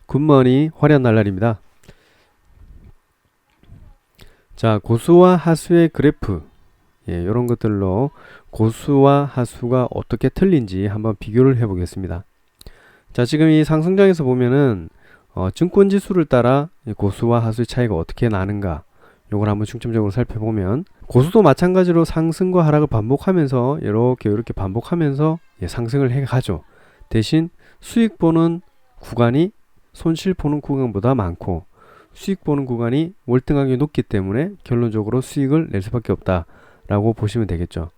굿모닝 화려한 날날입니다. 자, 고수와 하수의 그래프, 이런 것들로 고수와 하수가 어떻게 틀린지 한번 비교를 해 보겠습니다. 자, 지금 이 상승장에서 보면은 증권 지수를 따라 이 고수와 하수의 차이가 어떻게 나는가, 요걸 한번 중점적으로 살펴보면, 고수도 마찬가지로 상승과 하락을 반복하면서 이렇게 반복하면서 상승을 해 가죠. 대신 수익 보는 구간이 손실 보는 구간보다 많고 수익 보는 구간이 월등하게 높기 때문에 결론적으로 수익을 낼 수밖에 없다라고 보시면 되겠죠.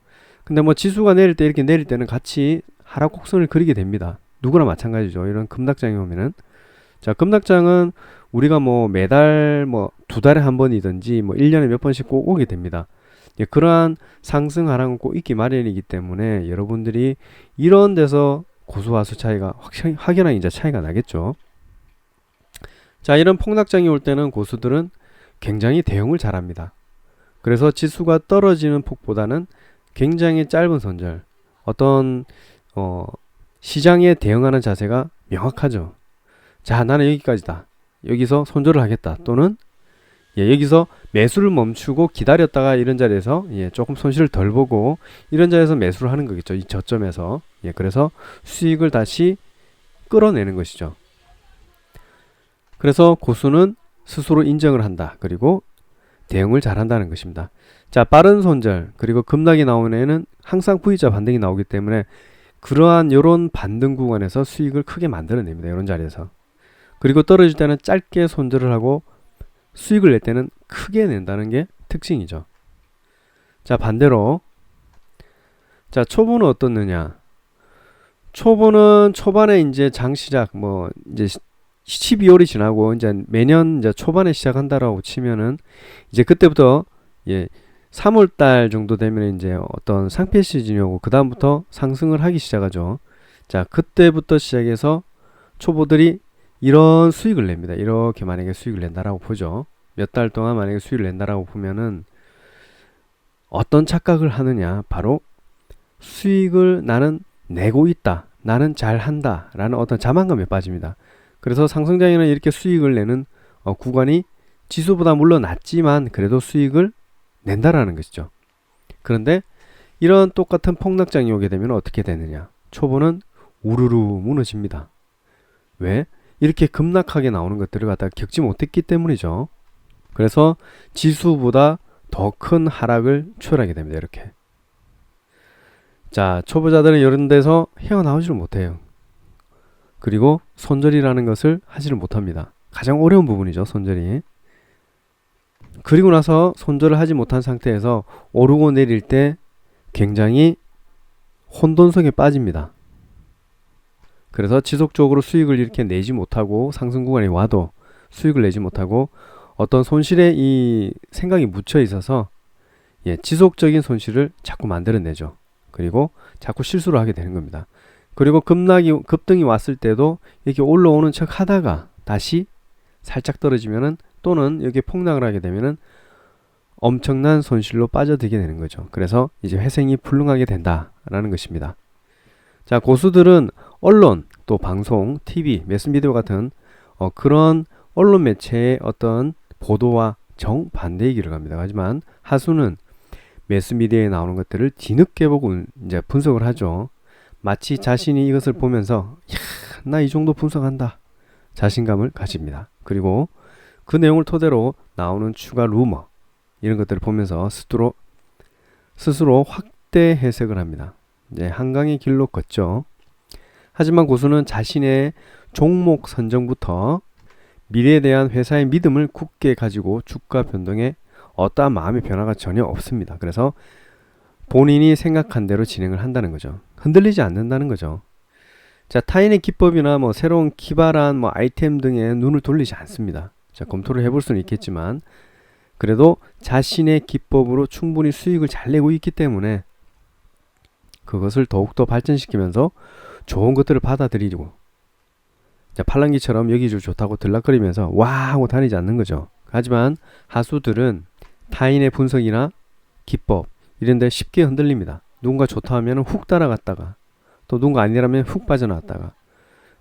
근데 뭐 지수가 내릴 때 이렇게 내릴 때는 같이 하락 곡선을 그리게 됩니다. 누구나 마찬가지죠. 이런 급락장이 오면은, 자, 급락장은 우리가 뭐 매달 뭐 두 달에 한 번이든지 뭐 1년에 몇 번씩 꼭 오게 됩니다. 그러한 상승 하락은 꼭 있기 마련이기 때문에 여러분들이 이런 데서 고수와수 차이가 확연하게 이제 차이가 나겠죠. 자, 이런 폭락장이 올 때는 고수들은 굉장히 대응을 잘합니다. 그래서 지수가 떨어지는 폭보다는 굉장히 짧은 손절, 어떤 시장에 대응하는 자세가 명확하죠. 자, 나는 여기까지다, 여기서 손절을 하겠다, 또는 여기서 매수를 멈추고 기다렸다가 이런 자리에서 조금 손실을 덜 보고 이런 자리에서 매수를 하는 거겠죠. 이 저점에서. 그래서 수익을 다시 끌어내는 것이죠. 그래서 고수는 스스로 인정을 한다. 그리고 대응을 잘한다는 것입니다. 자, 빠른 손절 그리고 급락이 나오는 애는 항상 V자 반등이 나오기 때문에 그러한 요런 반등 구간에서 수익을 크게 만들어냅니다. 이런 자리에서. 그리고 떨어질 때는 짧게 손절을 하고 수익을 낼 때는 크게 낸다는 게 특징이죠. 자, 반대로, 자, 초보는 어떻느냐? 초보는 초반에 이제 장 시작, 뭐 이제 12월이 지나고 이제 매년 이제 초반에 시작한다라고 치면은 이제 그때부터 3월 달 정도 되면 이제 어떤 상패 시즌이 오고 그 다음부터 상승을 하기 시작하죠. 자, 그때부터 시작해서 초보들이 이런 수익을 냅니다. 이렇게 만약에 수익을 낸다라고 보죠. 몇 달 동안 만약에 수익을 낸다라고 보면은 어떤 착각을 하느냐? 바로 수익을 나는 내고 있다, 나는 잘한다 라는 어떤 자만감에 빠집니다. 그래서 상승장에는 이렇게 수익을 내는 구간이 지수보다 물론 낮지만 그래도 수익을 낸다라는 것이죠. 그런데 이런 똑같은 폭락장이 오게 되면 어떻게 되느냐? 초보는 우르르 무너집니다. 왜? 이렇게 급락하게 나오는 것들을 갖다가 겪지 못했기 때문이죠. 그래서 지수보다 더 큰 하락을 초월하게 됩니다. 이렇게. 자, 초보자들은 이런 데서 헤어나오지를 못해요. 그리고 손절이라는 것을 하지를 못합니다. 가장 어려운 부분이죠, 손절이. 그리고 나서 손절을 하지 못한 상태에서 오르고 내릴 때 굉장히 혼돈성에 빠집니다. 그래서 지속적으로 수익을 이렇게 내지 못하고 상승 구간에 와도 수익을 내지 못하고 어떤 손실에 이 생각이 묻혀 있어서 지속적인 손실을 자꾸 만들어내죠. 그리고 자꾸 실수를 하게 되는 겁니다. 그리고 급등이 왔을 때도 이렇게 올라오는 척 하다가 다시 살짝 떨어지면은, 또는 여기 폭락을 하게 되면은 엄청난 손실로 빠져들게 되는 거죠. 그래서 이제 회생이 불능하게 된다라는 것입니다. 자, 고수들은 언론, 또 방송, TV, 매스미디어 같은 그런 언론 매체의 어떤 보도와 정반대의 길을 갑니다. 하지만 하수는 매스미디어에 나오는 것들을 뒤늦게 보고 이제 분석을 하죠. 마치 자신이 이것을 보면서 나 이 정도 분석한다, 자신감을 가집니다. 그리고 그 내용을 토대로 나오는 추가 루머, 이런 것들을 보면서 스스로 확대 해석을 합니다. 이제 한강의 길로 걷죠. 하지만 고수는 자신의 종목 선정부터 미래에 대한 회사의 믿음을 굳게 가지고 주가 변동에 어떠한 마음의 변화가 전혀 없습니다. 그래서 본인이 생각한 대로 진행을 한다는 거죠. 흔들리지 않는다는 거죠. 자, 타인의 기법이나 뭐 새로운 기발한 뭐 아이템 등에 눈을 돌리지 않습니다. 자, 검토를 해볼 수는 있겠지만 그래도 자신의 기법으로 충분히 수익을 잘 내고 있기 때문에 그것을 더욱더 발전시키면서 좋은 것들을 받아들이고, 자, 팔랑귀처럼 여기저기 좋다고 들락거리면서 와 하고 다니지 않는 거죠. 하지만 하수들은 타인의 분석이나 기법 이런 데 쉽게 흔들립니다. 누군가 좋다 하면 훅 따라갔다가 또 누군가 아니라면 훅 빠져나왔다가,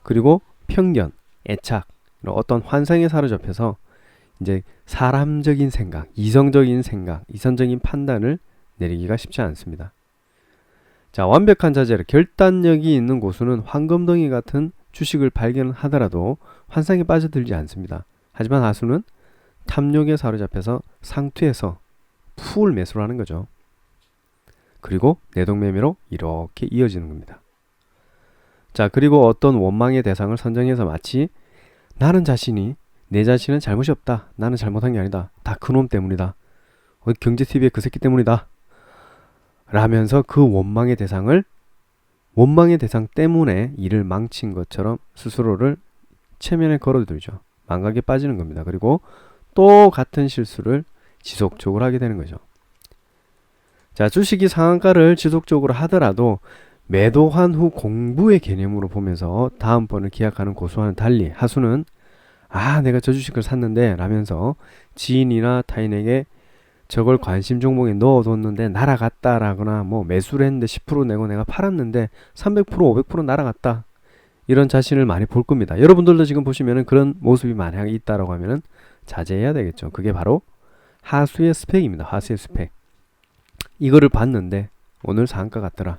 그리고 편견, 애착 어떤 환상에 사로잡혀서 이제 사람적인 생각, 이성적인 생각, 이성적인 판단을 내리기가 쉽지 않습니다. 자, 완벽한 자제력, 결단력이 있는 고수는 황금덩이 같은 주식을 발견하더라도 환상에 빠져들지 않습니다. 하지만 하수는 탐욕에 사로잡혀서 상투에서 풀 매수를 하는 거죠. 그리고 내동매매로 이렇게 이어지는 겁니다. 자, 그리고 어떤 원망의 대상을 선정해서 마치 나는 자신이 내 자신은 잘못이 없다. 나는 잘못한 게 아니다. 다 그놈 때문이다. 경제TV의 그 새끼 때문이다. 라면서 그 원망의 대상 때문에 일을 망친 것처럼 스스로를 체면에 걸어들이죠. 망각에 빠지는 겁니다. 그리고 또 같은 실수를 지속적으로 하게 되는 거죠. 자, 주식이 상한가를 지속적으로 하더라도 매도한 후 공부의 개념으로 보면서 다음번을 기약하는 고수와는 달리 하수는 내가 저 주식을 샀는데 라면서 지인이나 타인에게 저걸 관심 종목에 넣어뒀는데 날아갔다라거나 뭐 매수를 했는데 10% 내고 내가 팔았는데 300% 500% 날아갔다, 이런 자신을 많이 볼 겁니다. 여러분들도 지금 보시면은 그런 모습이 만약에 있다라고 하면은 자제해야 되겠죠. 그게 바로 하수의 스펙입니다. 하수의 스펙. 이거를 봤는데 오늘 상한가 같더라,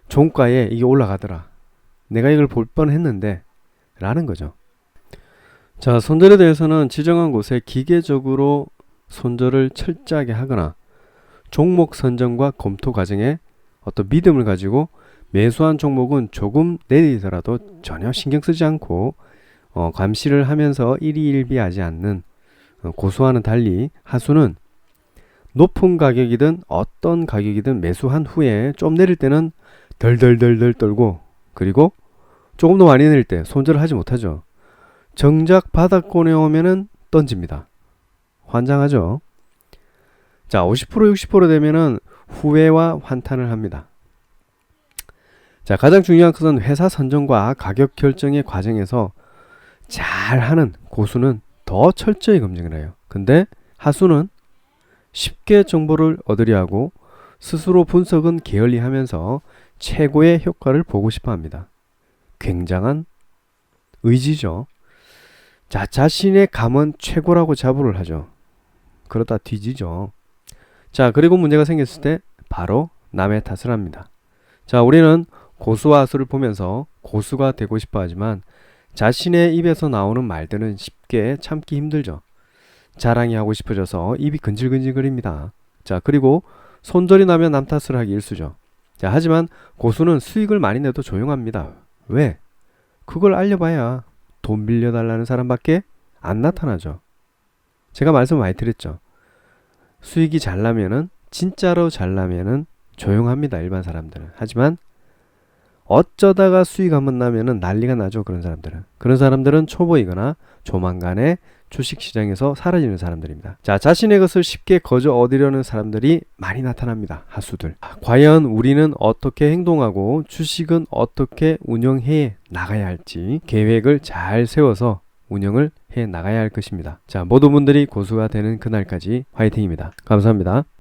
종가에 이게 올라가더라, 내가 이걸 볼 뻔했는데 라는 거죠. 자, 손절에 대해서는 지정한 곳에 기계적으로 손절을 철저하게 하거나 종목 선정과 검토 과정에 어떤 믿음을 가지고 매수한 종목은 조금 내리더라도 전혀 신경 쓰지 않고 감시를 하면서 일희일비하지 않는 고수와는 달리 하수는 높은 가격이든 어떤 가격이든 매수한 후에 좀 내릴 때는 덜덜덜덜 떨고, 그리고 조금 더 많이 내릴 때 손절을 하지 못하죠. 정작 바닥권에 오면은 던집니다. 환장하죠. 자, 50% 60% 되면은 후회와 환탄을 합니다. 자, 가장 중요한 것은 회사 선정과 가격 결정의 과정에서 잘하는 고수는 더 철저히 검증을 해요. 근데 하수는 쉽게 정보를 얻으려 하고 스스로 분석은 게을리하면서 최고의 효과를 보고 싶어 합니다. 굉장한 의지죠. 자, 자신의 감은 최고라고 자부를 하죠. 그러다 뒤지죠. 자, 그리고 문제가 생겼을 때 바로 남의 탓을 합니다. 자, 우리는 고수와 하수를 보면서 고수가 되고 싶어 하지만 자신의 입에서 나오는 말들은 쉽게 참기 힘들죠. 자랑이 하고 싶어져서 입이 근질근질거립니다. 자, 그리고 손절이 나면 남 탓을 하기 일쑤죠. 자, 하지만 고수는 수익을 많이 내도 조용합니다. 왜? 그걸 알려봐야 돈 빌려달라는 사람밖에 안 나타나죠. 제가 말씀 많이 드렸죠. 수익이 잘 나면은, 진짜로 잘 나면은 조용합니다. 일반 사람들은. 하지만 어쩌다가 수익 한번 나면은 난리가 나죠. 그런 사람들은 초보이거나 조만간에 주식시장에서 사라지는 사람들입니다. 자, 자신의 것을 쉽게 거저 얻으려는 사람들이 많이 나타납니다. 하수들. 과연 우리는 어떻게 행동하고 주식은 어떻게 운영해 나가야 할지 계획을 잘 세워서 운영을 해 나가야 할 것입니다. 자, 모든 분들이 고수가 되는 그날까지 화이팅입니다. 감사합니다.